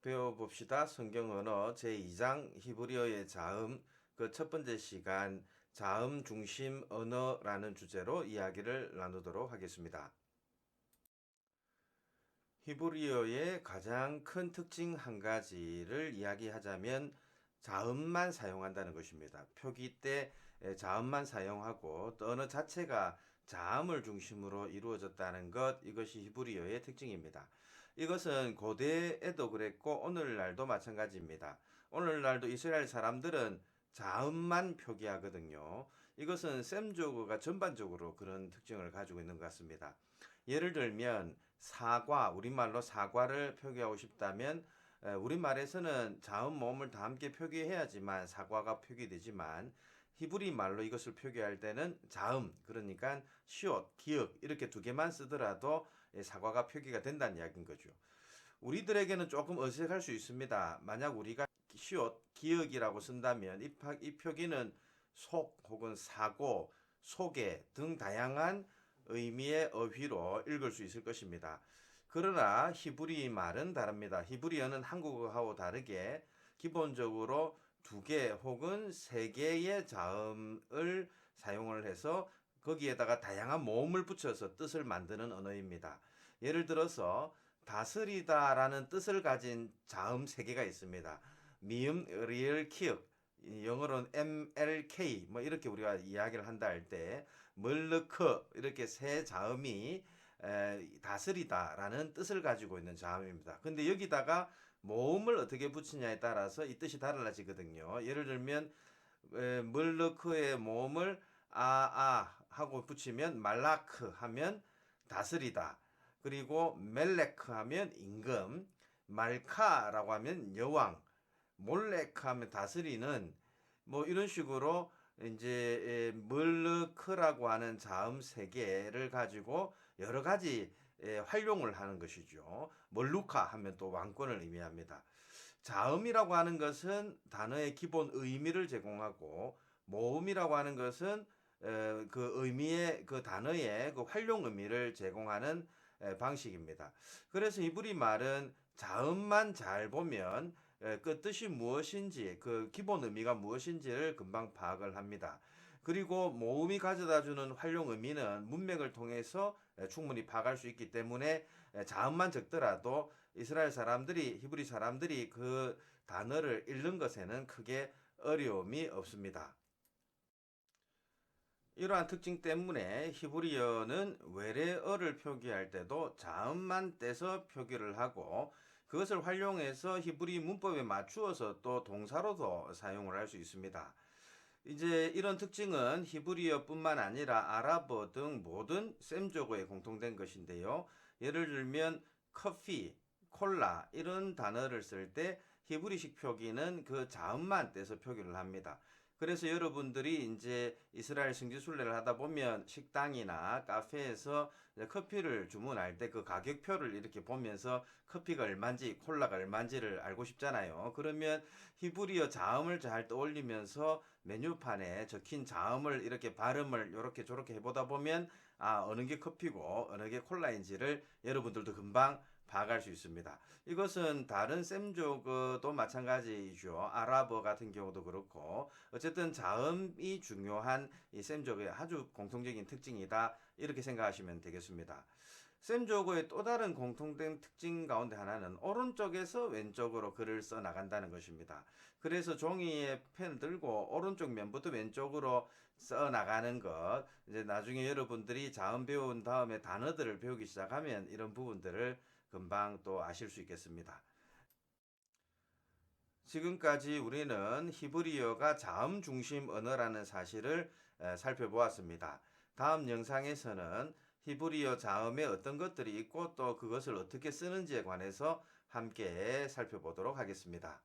배워봅시다. 성경 언어 제2장 히브리어의 자음 그 첫 번째 시간 자음 중심 언어라는 주제로 이야기를 나누도록 하겠습니다. 히브리어의 가장 큰 특징 한 가지를 이야기하자면 자음만 사용한다는 것입니다. 표기 때 자음만 사용하고 또 언어 자체가 자음을 중심으로 이루어졌다는 것, 이것이 히브리어의 특징입니다. 이것은 고대에도 그랬고 오늘날도 마찬가지입니다. 오늘날도 이스라엘 사람들은 자음만 표기하거든요. 이것은 셈조어가 전반적으로 그런 특징을 가지고 있는 것 같습니다. 예를 들면 사과, 우리말로 사과를 표기하고 싶다면 우리말에서는 자음 모음을 다 함께 표기해야지만 사과가 표기되지만 히브리 말로 이것을 표기할 때는 자음, 그러니까 시옷, 기역 이렇게 두 개만 쓰더라도 사과가 표기가 된다는 이야기인 거죠. 우리들에게는 조금 어색할 수 있습니다. 만약 우리가 시옷, 기역이라고 쓴다면 이 표기는 속 혹은 사고, 소개 등 다양한 의미의 어휘로 읽을 수 있을 것입니다. 그러나 히브리 말은 다릅니다. 히브리어는 한국어하고 다르게 기본적으로 두 개 혹은 세 개의 자음을 사용을 해서 거기에다가 다양한 모음을 붙여서 뜻을 만드는 언어입니다. 예를 들어서 다스리다라는 뜻을 가진 자음 세 개가 있습니다. 미음, 리을, 키읔, 영어로는 MLK 뭐 이렇게 우리가 이야기를 한다 할 때 멀르크 이렇게 세 자음이 다스리다라는 뜻을 가지고 있는 자음입니다. 근데 여기다가 모음을 어떻게 붙이냐에 따라서 이 뜻이 달라지거든요. 예를 들면 멀르크의 모음을 아아 하고 붙이면 말라크 하면 다스리다. 그리고 멜레크 하면 임금, 말카라고 하면 여왕, 몰레크 하면 다스리는 뭐 이런 식으로 이제 멀르크라고 하는 자음 세 개를 가지고 여러 가지 활용을 하는 것이죠. 멀루카 하면 또 왕권을 의미합니다. 자음이라고 하는 것은 단어의 기본 의미를 제공하고 모음이라고 하는 것은 그 의미의 그 단어의 그 활용 의미를 제공하는 방식입니다. 그래서 히브리 말은 자음만 잘 보면 그 뜻이 무엇인지 그 기본 의미가 무엇인지를 금방 파악을 합니다. 그리고 모음이 가져다주는 활용 의미는 문맥을 통해서 충분히 파악할 수 있기 때문에 자음만 적더라도 이스라엘 사람들이 히브리 사람들이 그 단어를 읽는 것에는 크게 어려움이 없습니다. 이러한 특징 때문에 히브리어는 외래어를 표기할 때도 자음만 떼서 표기를 하고 그것을 활용해서 히브리 문법에 맞추어서 또 동사로도 사용을 할 수 있습니다. 이제 이런 특징은 히브리어뿐만 아니라 아랍어 등 모든 셈족어에 공통된 것인데요. 예를 들면 커피, 콜라 이런 단어를 쓸 때 히브리식 표기는 그 자음만 떼서 표기를 합니다. 그래서 여러분들이 이제 이스라엘 성지순례를 하다 보면 식당이나 카페에서 커피를 주문할 때 그 가격표를 이렇게 보면서 커피가 얼마인지 콜라가 얼마인지를 알고 싶잖아요. 그러면 히브리어 자음을 잘 떠올리면서 메뉴판에 적힌 자음을 이렇게 발음을 이렇게 저렇게 해보다 보면 어느 게 커피고 어느 게 콜라인지를 여러분들도 금방 파악할 수 있습니다. 이것은 다른 셈족도 마찬가지죠. 아랍어 같은 경우도 그렇고 어쨌든 자음이 중요한 이 셈족의 아주 공통적인 특징이다. 이렇게 생각하시면 되겠습니다. 셈조고의 또 다른 공통된 특징 가운데 하나는 오른쪽에서 왼쪽으로 글을 써 나간다는 것입니다. 그래서 종이에 펜을 들고 오른쪽 면부터 왼쪽으로 써 나가는 것, 이제 나중에 여러분들이 자음 배운 다음에 단어들을 배우기 시작하면 이런 부분들을 금방 또 아실 수 있겠습니다. 지금까지 우리는 히브리어가 자음 중심 언어라는 사실을 살펴보았습니다. 다음 영상에서는 히브리어 자음에 어떤 것들이 있고 또 그것을 어떻게 쓰는지에 관해서 함께 살펴보도록 하겠습니다.